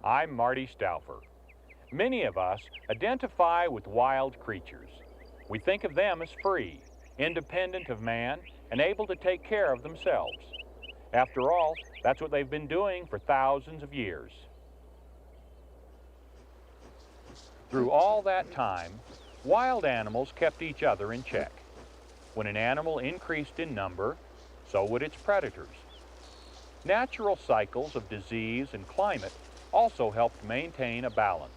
I'm Marty Stouffer. Many of us identify with wild creatures. We think of them as free, independent of man, and able to take care of themselves. After all, that's what they've been doing for thousands of years. Through all that time, wild animals kept each other in check. When an animal increased in number, so would its predators. Natural cycles of disease and climate also helped maintain a balance.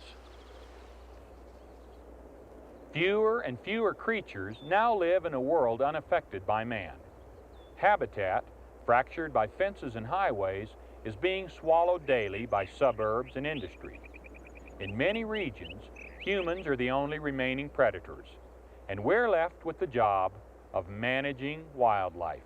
Fewer and fewer creatures now live in a world unaffected by man. Habitat, fractured by fences and highways, is being swallowed daily by suburbs and industry. In many regions, humans are the only remaining predators, and we're left with the job of managing wildlife.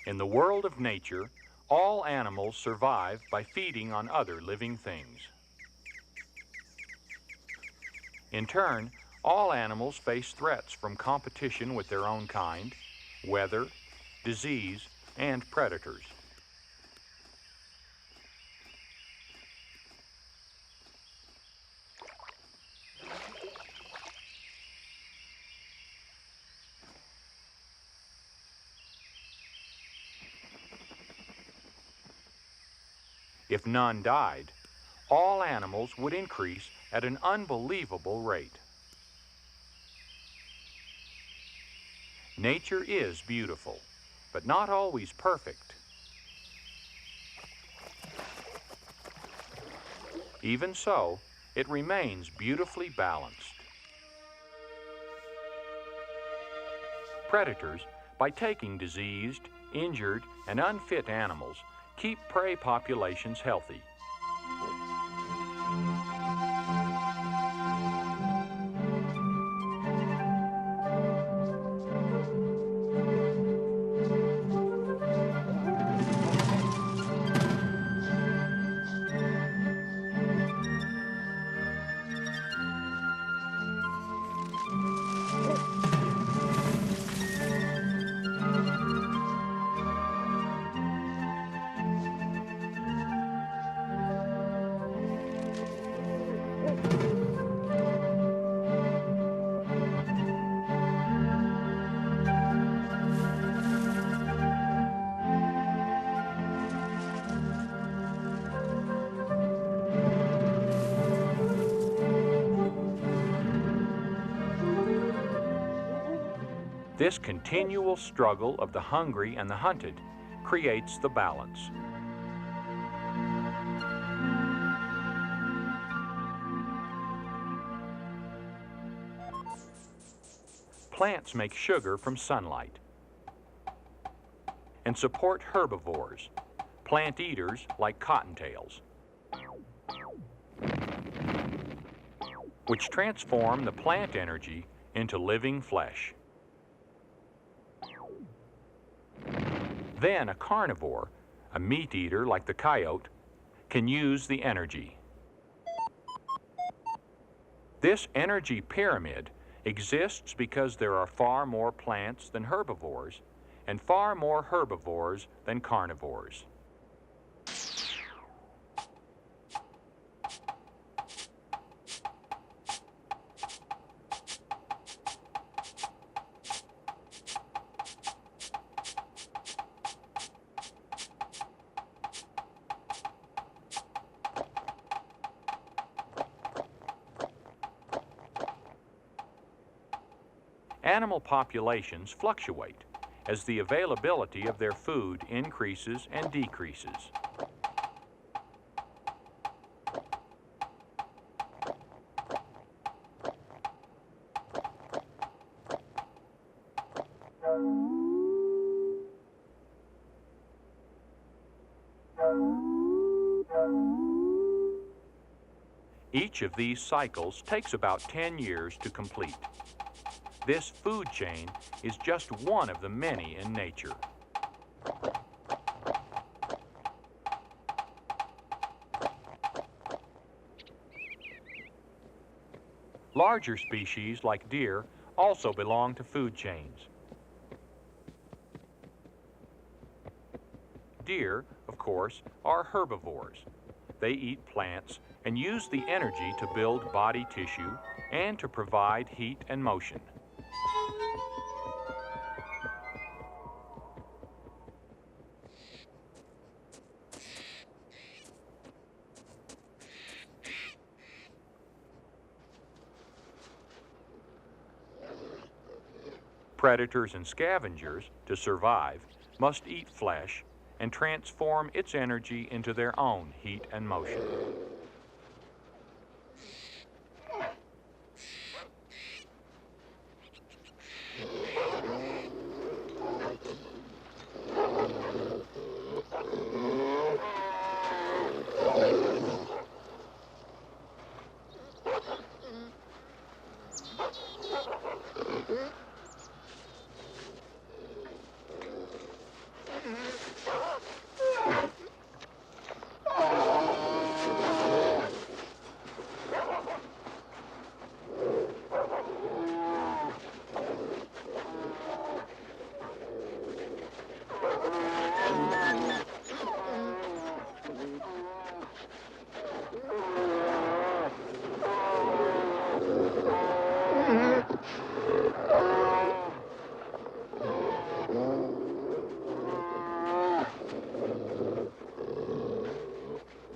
In the world of nature, all animals survive by feeding on other living things. In turn, all animals face threats from competition with their own kind, weather, disease, and predators. If none died, all animals would increase at an unbelievable rate. Nature is beautiful, but not always perfect. Even so, it remains beautifully balanced. Predators, by taking diseased, injured, and unfit animals, keep prey populations healthy. This continual struggle of the hungry and the hunted creates the balance. Plants make sugar from sunlight and support herbivores, plant eaters like cottontails, which transform the plant energy into living flesh. Then a carnivore, a meat eater like the coyote, can use the energy. This energy pyramid exists because there are far more plants than herbivores and far more herbivores than carnivores. Animal populations fluctuate as the availability of their food increases and decreases. Each of these cycles takes about 10 years to complete. This food chain is just one of the many in nature. Larger species like deer also belong to food chains. Deer, of course, are herbivores. They eat plants and use the energy to build body tissue and to provide heat and motion. Predators and scavengers, to survive, must eat flesh and transform its energy into their own heat and motion.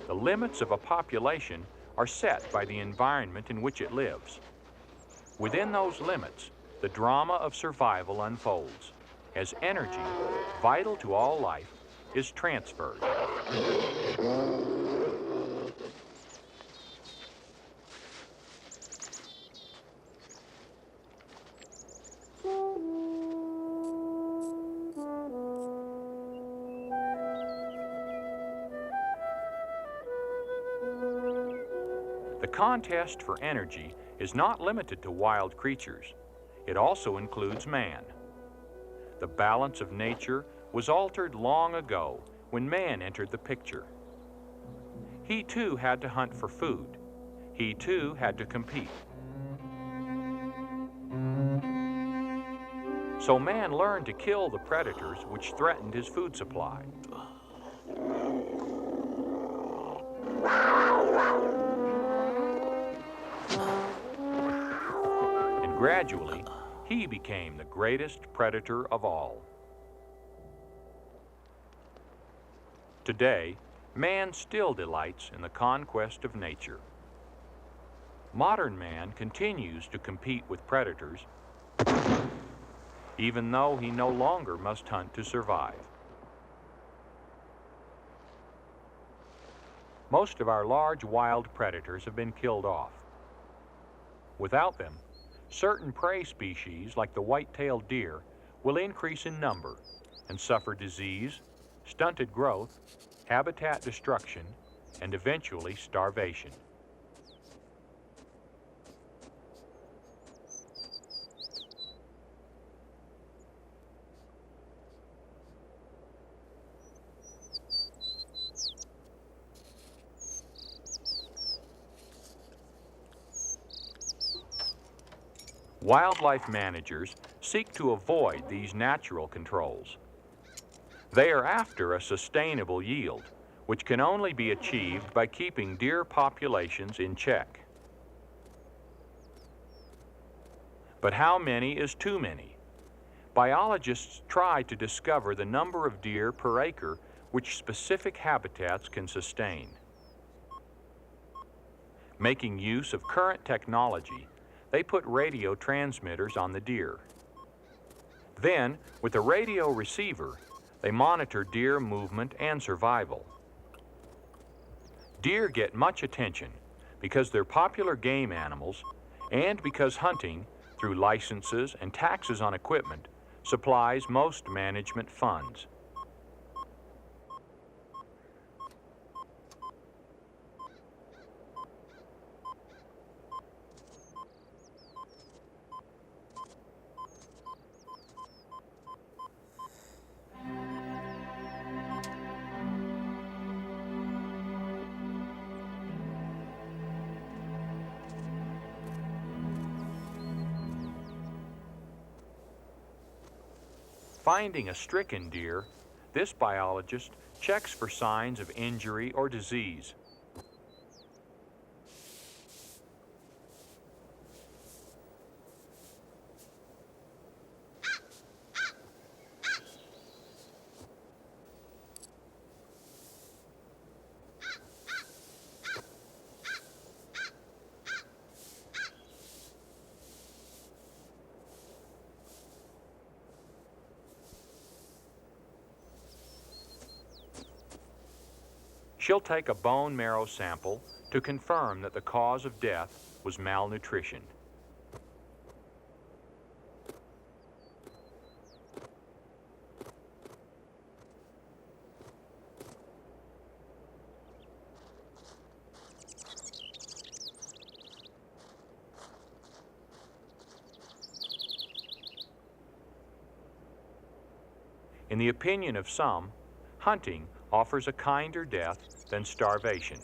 The limits of a population are set by the environment in which it lives. Within those limits, the drama of survival unfolds as energy, vital to all life, is transferred. The contest for energy is not limited to wild creatures. It also includes man. The balance of nature was altered long ago when man entered the picture. He too had to hunt for food. He too had to compete. So man learned to kill the predators which threatened his food supply. And gradually, he became the greatest predator of all. Today, man still delights in the conquest of nature. Modern man continues to compete with predators, even though he no longer must hunt to survive. Most of our large wild predators have been killed off. Without them, certain prey species, like the white-tailed deer, will increase in number and suffer disease, stunted growth, habitat destruction, and eventually starvation. Wildlife managers seek to avoid these natural controls. They are after a sustainable yield, which can only be achieved by keeping deer populations in check. But how many is too many? Biologists try to discover the number of deer per acre which specific habitats can sustain. Making use of current technology, they put radio transmitters on the deer. Then, with a radio receiver, they monitor deer movement and survival. Deer get much attention because they're popular game animals and because hunting, through licenses and taxes on equipment, supplies most management funds. Finding a stricken deer, this biologist checks for signs of injury or disease. She'll take a bone marrow sample to confirm that the cause of death was malnutrition. In the opinion of some, hunting offers a kinder death than starvation.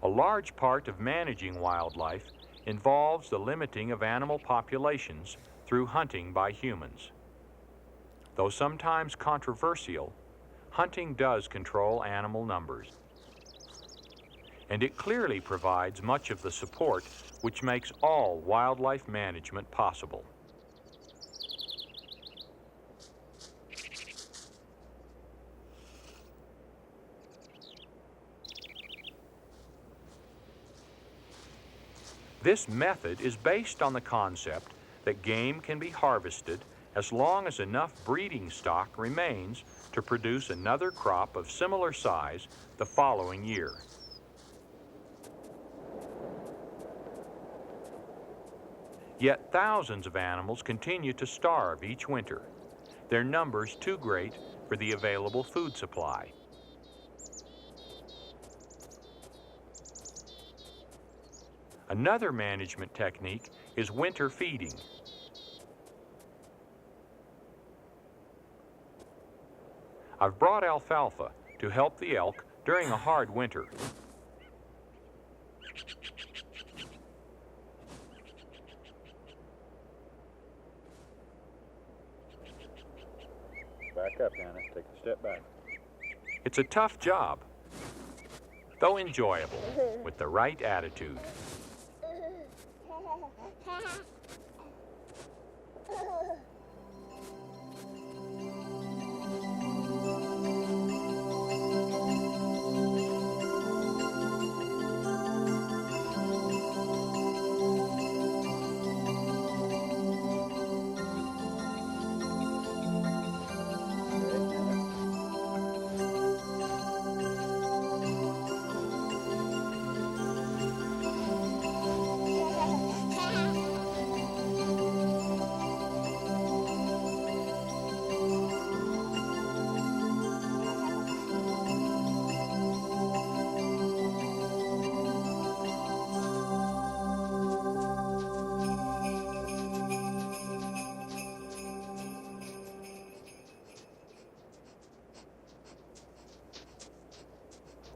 A large part of managing wildlife involves the limiting of animal populations through hunting by humans. Though sometimes controversial, hunting does control animal numbers. And it clearly provides much of the support which makes all wildlife management possible. This method is based on the concept that game can be harvested as long as enough breeding stock remains to produce another crop of similar size the following year. Yet thousands of animals continue to starve each winter, their numbers too great for the available food supply. Another management technique is winter feeding. I've brought alfalfa to help the elk during a hard winter. Back up, Anna. Take a step back. It's a tough job, though enjoyable, with the right attitude.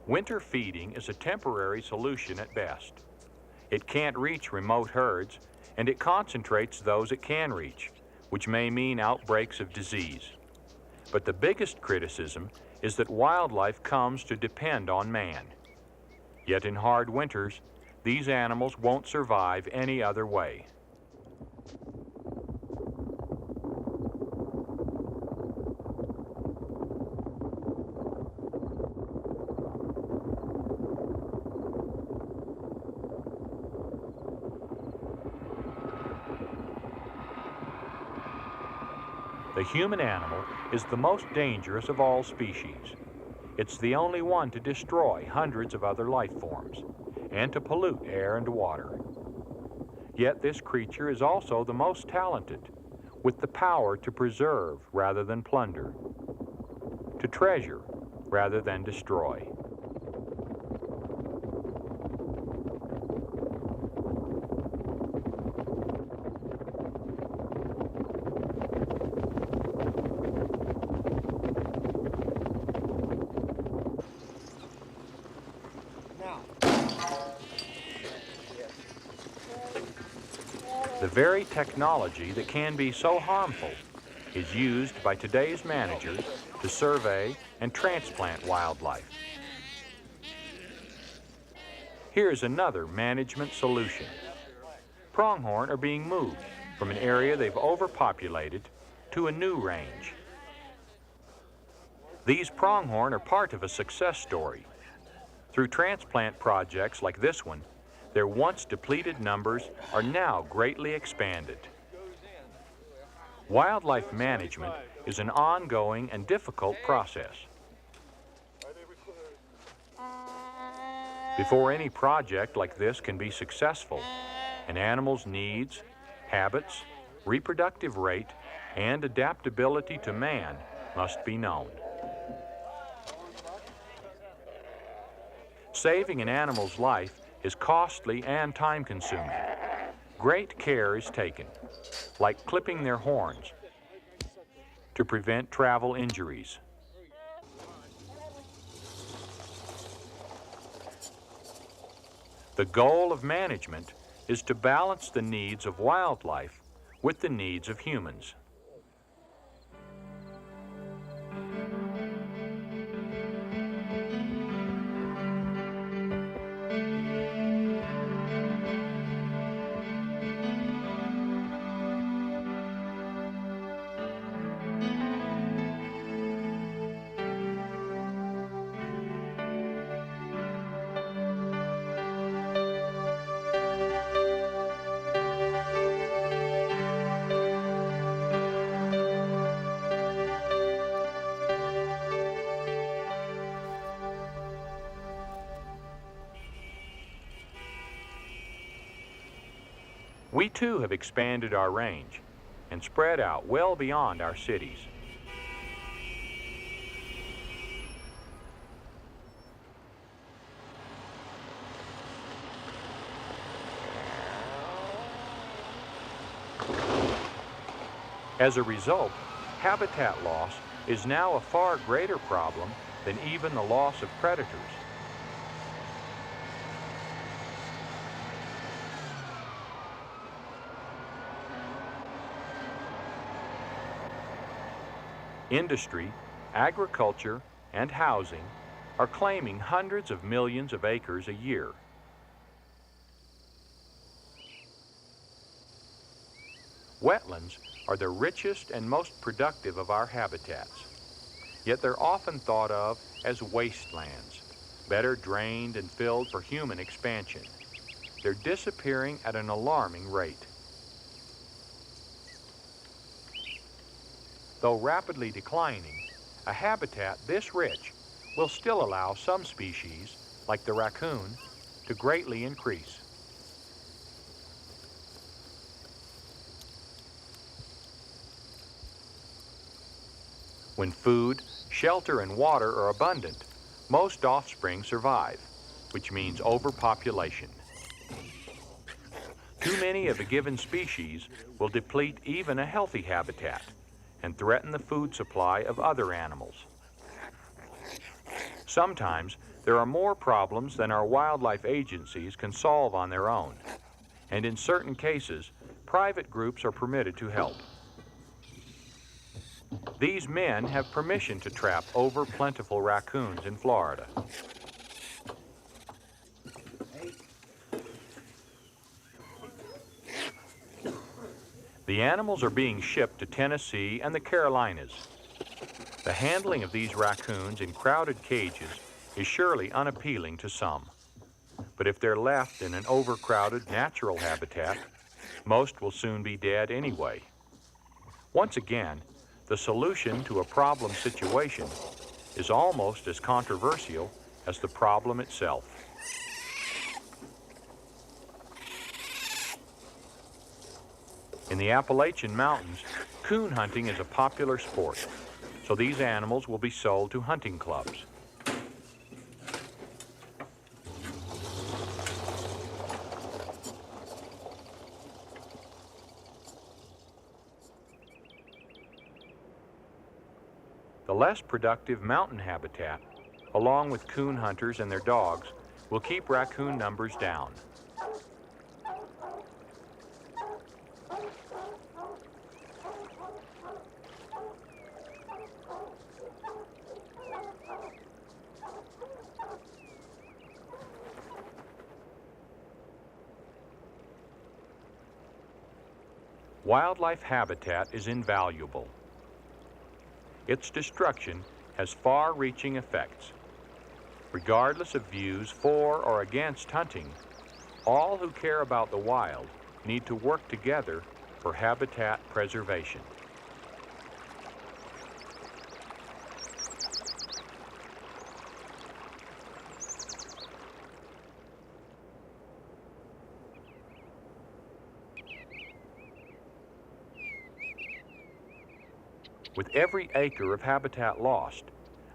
Winter feeding is a temporary solution at best. It can't reach remote herds, and it concentrates those it can reach, which may mean outbreaks of disease. But the biggest criticism is that wildlife comes to depend on man. Yet in hard winters, these animals won't survive any other way. The human animal is the most dangerous of all species. It's the only one to destroy hundreds of other life forms and to pollute air and water. Yet this creature is also the most talented, with the power to preserve rather than plunder, to treasure rather than destroy. The very technology that can be so harmful is used by today's managers to survey and transplant wildlife. Here's another management solution. Pronghorn are being moved from an area they've overpopulated to a new range. These pronghorn are part of a success story. Through transplant projects like this one, their once depleted numbers are now greatly expanded. Wildlife management is an ongoing and difficult process. Before any project like this can be successful, an animal's needs, habits, reproductive rate, and adaptability to man must be known. Saving an animal's life is costly and time-consuming. Great care is taken, like clipping their horns, to prevent travel injuries. The goal of management is to balance the needs of wildlife with the needs of humans. We too have expanded our range and spread out well beyond our cities. As a result, habitat loss is now a far greater problem than even the loss of predators. Industry, agriculture, and housing are claiming hundreds of millions of acres a year. Wetlands are the richest and most productive of our habitats, yet they're often thought of as wastelands, better drained and filled for human expansion. They're disappearing at an alarming rate. Though rapidly declining, a habitat this rich will still allow some species, like the raccoon, to greatly increase. When food, shelter, and water are abundant, most offspring survive, which means overpopulation. Too many of a given species will deplete even a healthy habitat and threaten the food supply of other animals. Sometimes, There are more problems than our wildlife agencies can solve on their own, and in certain cases, private groups are permitted to help. These men have permission to trap over-plentiful raccoons in Florida. The animals are being shipped to Tennessee and the Carolinas. The handling of these raccoons in crowded cages is surely unappealing to some. But if they're left in an overcrowded natural habitat, most will soon be dead anyway. Once again, the solution to a problem situation is almost as controversial as the problem itself. In the Appalachian Mountains, coon hunting is a popular sport, so these animals will be sold to hunting clubs. The less productive mountain habitat, along with coon hunters and their dogs, will keep raccoon numbers down. Wildlife habitat is invaluable. Its destruction has far-reaching effects. Regardless of views for or against hunting, all who care about the wild need to work together for habitat preservation. With every acre of habitat lost,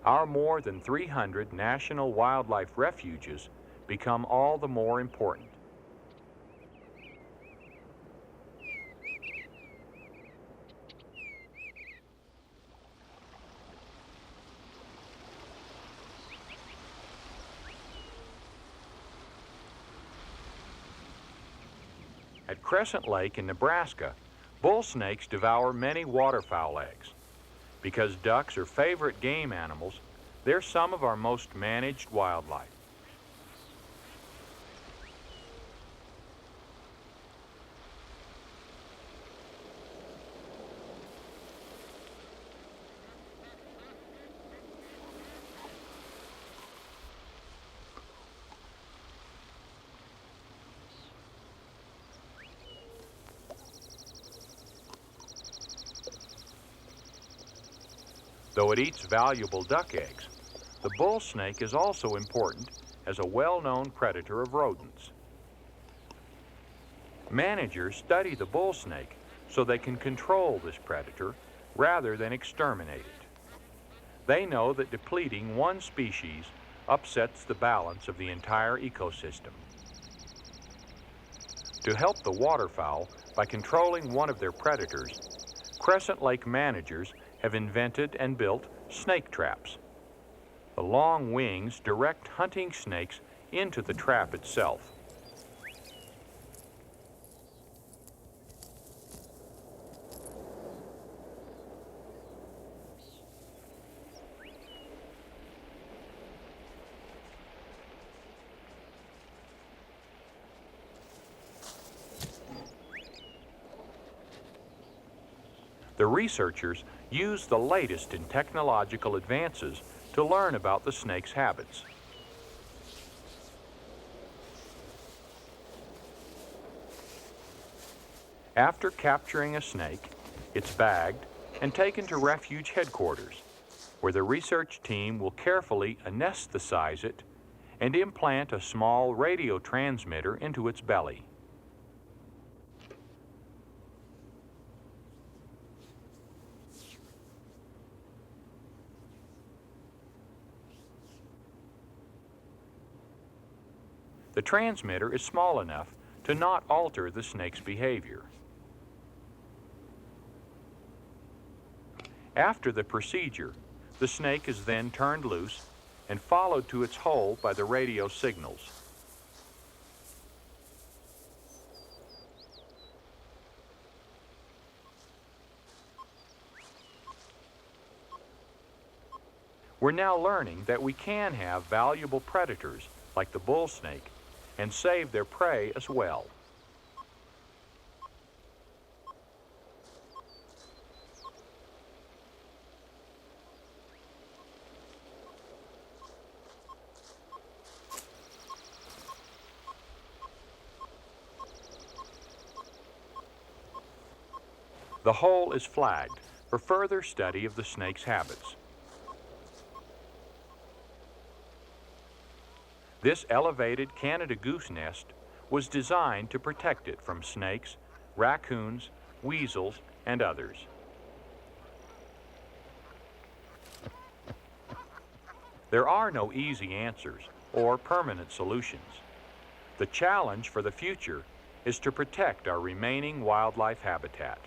our more than 300 national wildlife refuges become all the more important. At Crescent Lake in Nebraska, bull snakes devour many waterfowl eggs. Because ducks are favorite game animals, they're some of our most managed wildlife. Though it eats valuable duck eggs, the bull snake is also important as a well-known predator of rodents. Managers study the bull snake so they can control this predator rather than exterminate it. They know that depleting one species upsets the balance of the entire ecosystem. To help the waterfowl by controlling one of their predators, Crescent Lake managers have invented and built snake traps. The long wings direct hunting snakes into the trap itself. The researchers use the latest in technological advances to learn about the snake's habits. After capturing a snake, it's bagged and taken to refuge headquarters, where the research team will carefully anesthetize it and implant a small radio transmitter into its belly. The transmitter is small enough to not alter the snake's behavior. After the procedure, the snake is then turned loose and followed to its hole by the radio signals. We're now learning that we can have valuable predators like the bull snake and save their prey as well. The hole is flagged for further study of the snake's habits. This elevated Canada goose nest was designed to protect it from snakes, raccoons, weasels, and others. There are no easy answers or permanent solutions. The challenge for the future is to protect our remaining wildlife habitat.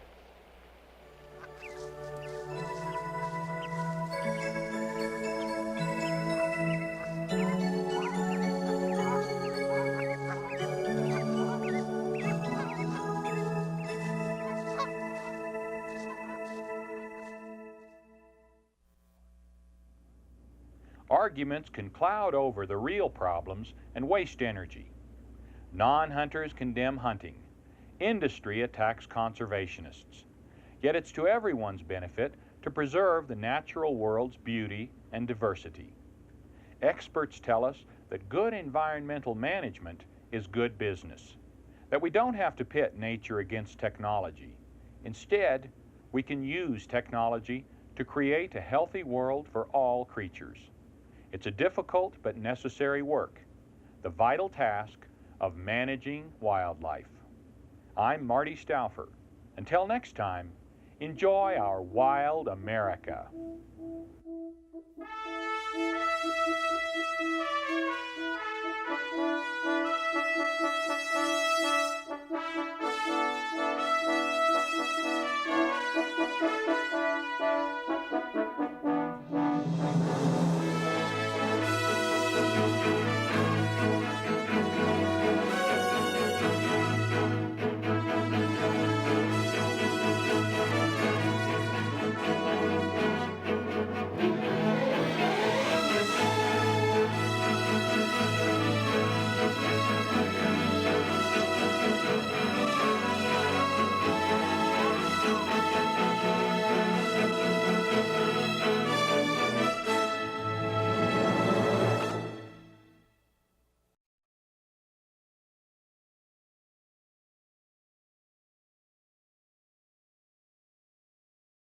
Arguments can cloud over the real problems and waste energy. Non-hunters condemn hunting. Industry attacks conservationists. Yet it's to everyone's benefit to preserve the natural world's beauty and diversity. Experts tell us that good environmental management is good business, that we don't have to pit nature against technology. Instead, we can use technology to create a healthy world for all creatures. It's a difficult but necessary work, the vital task of managing wildlife. I'm Marty Stouffer. Until next time, enjoy our wild America.